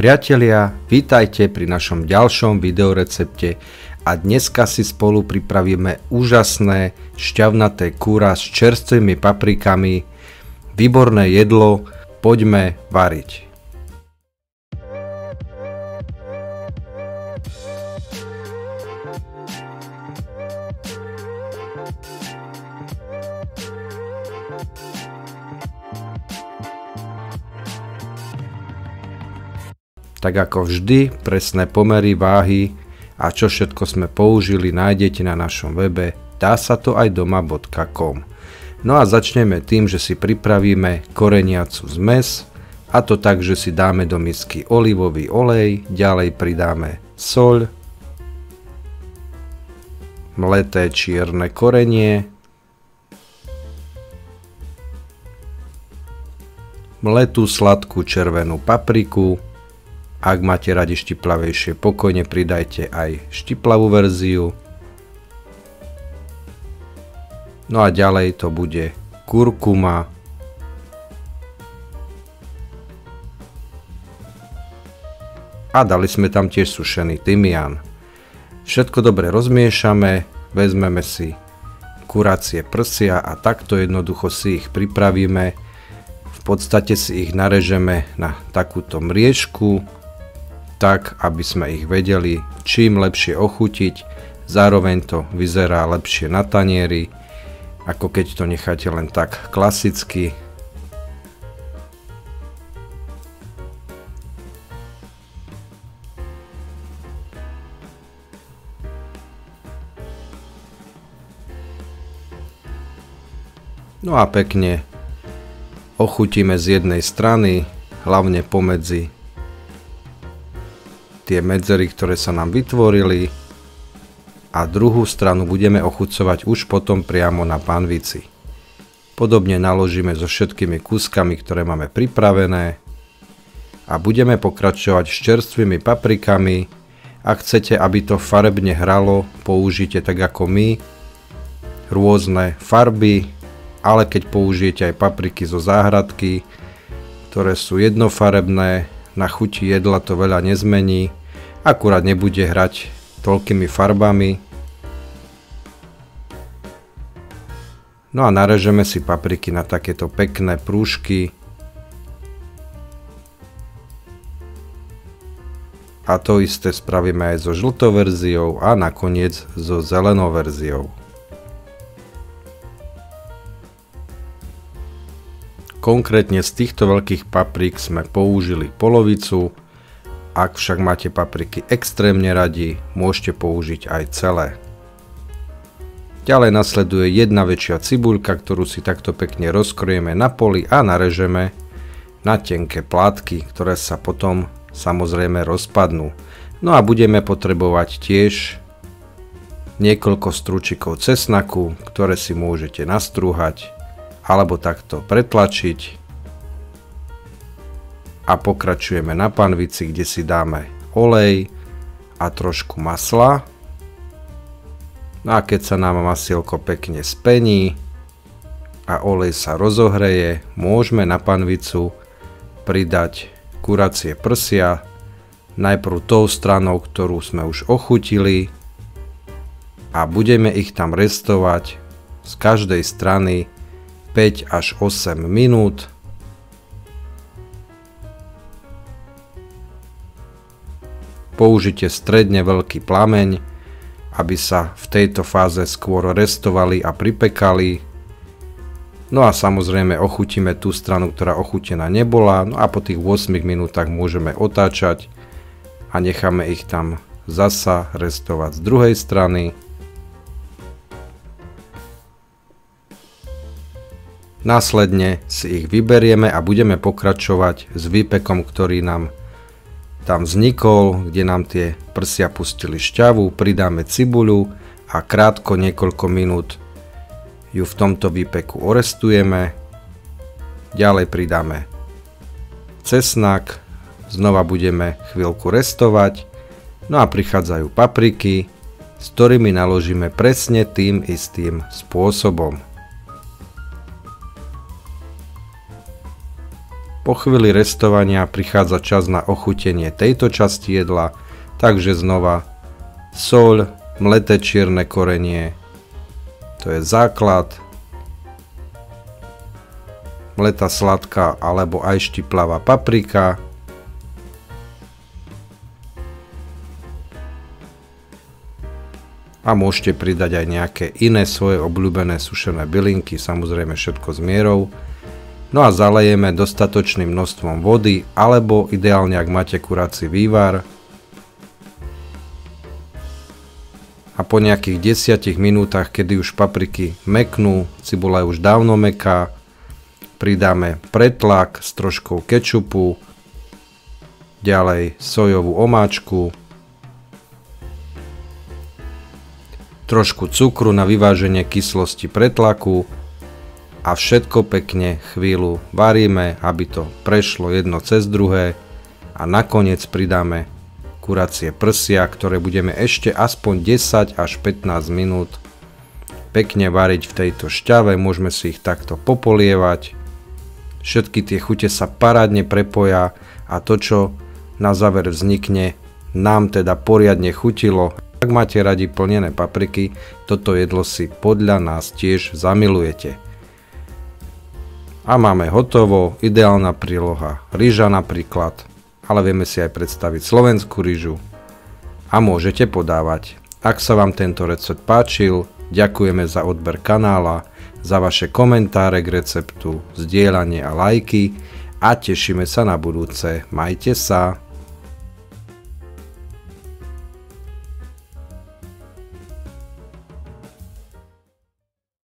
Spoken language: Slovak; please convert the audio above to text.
Priatelia, vítajte pri našom ďalšom videorecepte a dneska si spolu pripravíme úžasné šťavnaté kura s čerstvými paprikami. Výborné jedlo, poďme variť. Tak ako vždy, presné pomery, váhy a čo všetko sme použili nájdete na našom webe dasatoajdoma.com. No a začneme tým, že si pripravíme koreniacu zmes, a to tak, že si dáme do misky olivový olej, ďalej pridáme soľ, mleté čierne korenie, mletú sladkú červenú papriku. Ak máte radi štiplavejšie, pokojne pridajte aj štiplavú verziu. No a ďalej to bude kurkuma. A dali sme tam tiež sušený tymián. Všetko dobre rozmiešame, vezmeme si kuracie prsia a takto jednoducho si ich pripravíme. V podstate si ich narežeme na takúto mriežku, tak aby sme ich vedeli čím lepšie ochutiť, zároveň to vyzerá lepšie na tanieri, ako keď to necháte len tak klasicky. No a pekne ochutíme z jednej strany, hlavne pomedzi tie medzery, ktoré sa nám vytvorili, a druhú stranu budeme ochucovať už potom priamo na panvici. Podobne naložíme so všetkými kúskami, ktoré máme pripravené a budeme pokračovať s čerstvými paprikami. Ak chcete, aby to farebne hralo, použite tak ako my rôzne farby, ale keď použijete aj papriky zo záhradky, ktoré sú jednofarebné, na chuti jedla to veľa nezmení, akurát nebude hrať toľkými farbami. No a narežeme si papriky na takéto pekné prúžky. A to isté spravíme aj so žltou verziou a nakoniec so zelenou verziou. Konkrétne z týchto veľkých paprík sme použili polovicu, ak však máte papriky extrémne radi, môžete použiť aj celé. Ďalej nasleduje jedna väčšia cibuľka, ktorú si takto pekne rozkrojeme na poli a narežeme na tenké plátky, ktoré sa potom samozrejme rozpadnú. No a budeme potrebovať tiež niekoľko strúčikov cesnaku, ktoré si môžete nastrúhať alebo takto pretlačiť. A pokračujeme na panvici, kde si dáme olej a trošku masla. No a keď sa nám masielko pekne spení a olej sa rozohreje, môžeme na panvicu pridať kuracie prsia, najprv tou stranou, ktorú sme už ochutili, a budeme ich tam restovať z každej strany 5 až 8 minút. Použite stredne veľký plameň, aby sa v tejto fáze skôr restovali a pripekali. No a samozrejme ochutíme tú stranu, ktorá ochutená nebola, no a po tých 8 minútach môžeme otáčať a necháme ich tam zasa restovať z druhej strany. Následne si ich vyberieme a budeme pokračovať s výpekom, ktorý nám tam vznikol, kde nám tie prsia pustili šťavu, pridáme cibuľu a krátko niekoľko minút ju v tomto výpeku orestujeme. Ďalej pridáme cesnak, znova budeme chvíľku restovať, no a prichádzajú papriky, s ktorými naložíme presne tým istým spôsobom. Po chvíli restovania prichádza čas na ochutenie tejto časti jedla, takže znova soľ, mleté čierne korenie, to je základ, mletá sladká alebo aj štiplavá paprika, a môžete pridať aj nejaké iné svoje obľúbené sušené bylinky, samozrejme všetko s mierou. No a zalejeme dostatočným množstvom vody, alebo ideálne ak máte kurací vývar. A po nejakých 10 minútach, kedy už papriky meknú, cibula je už dávno mäkká, pridáme pretlak s troškou kečupu, ďalej sojovú omáčku, trošku cukru na vyváženie kyslosti pretlaku a všetko pekne chvíľu varíme, aby to prešlo jedno cez druhé a nakoniec pridáme kuracie prsia, ktoré budeme ešte aspoň 10 až 15 minút pekne variť v tejto šťave, môžeme si ich takto popolievať. Všetky tie chute sa parádne prepoja a to, čo na záver vznikne, nám teda poriadne chutilo. Ak máte radi plnené papriky, toto jedlo si podľa nás tiež zamilujete. A máme hotovo, ideálna príloha, ryža napríklad, ale vieme si aj predstaviť slovenskú ryžu a môžete podávať. Ak sa vám tento recept páčil, ďakujeme za odber kanála, za vaše komentáre k receptu, zdieľanie a lajky a tešíme sa na budúce. Majte sa!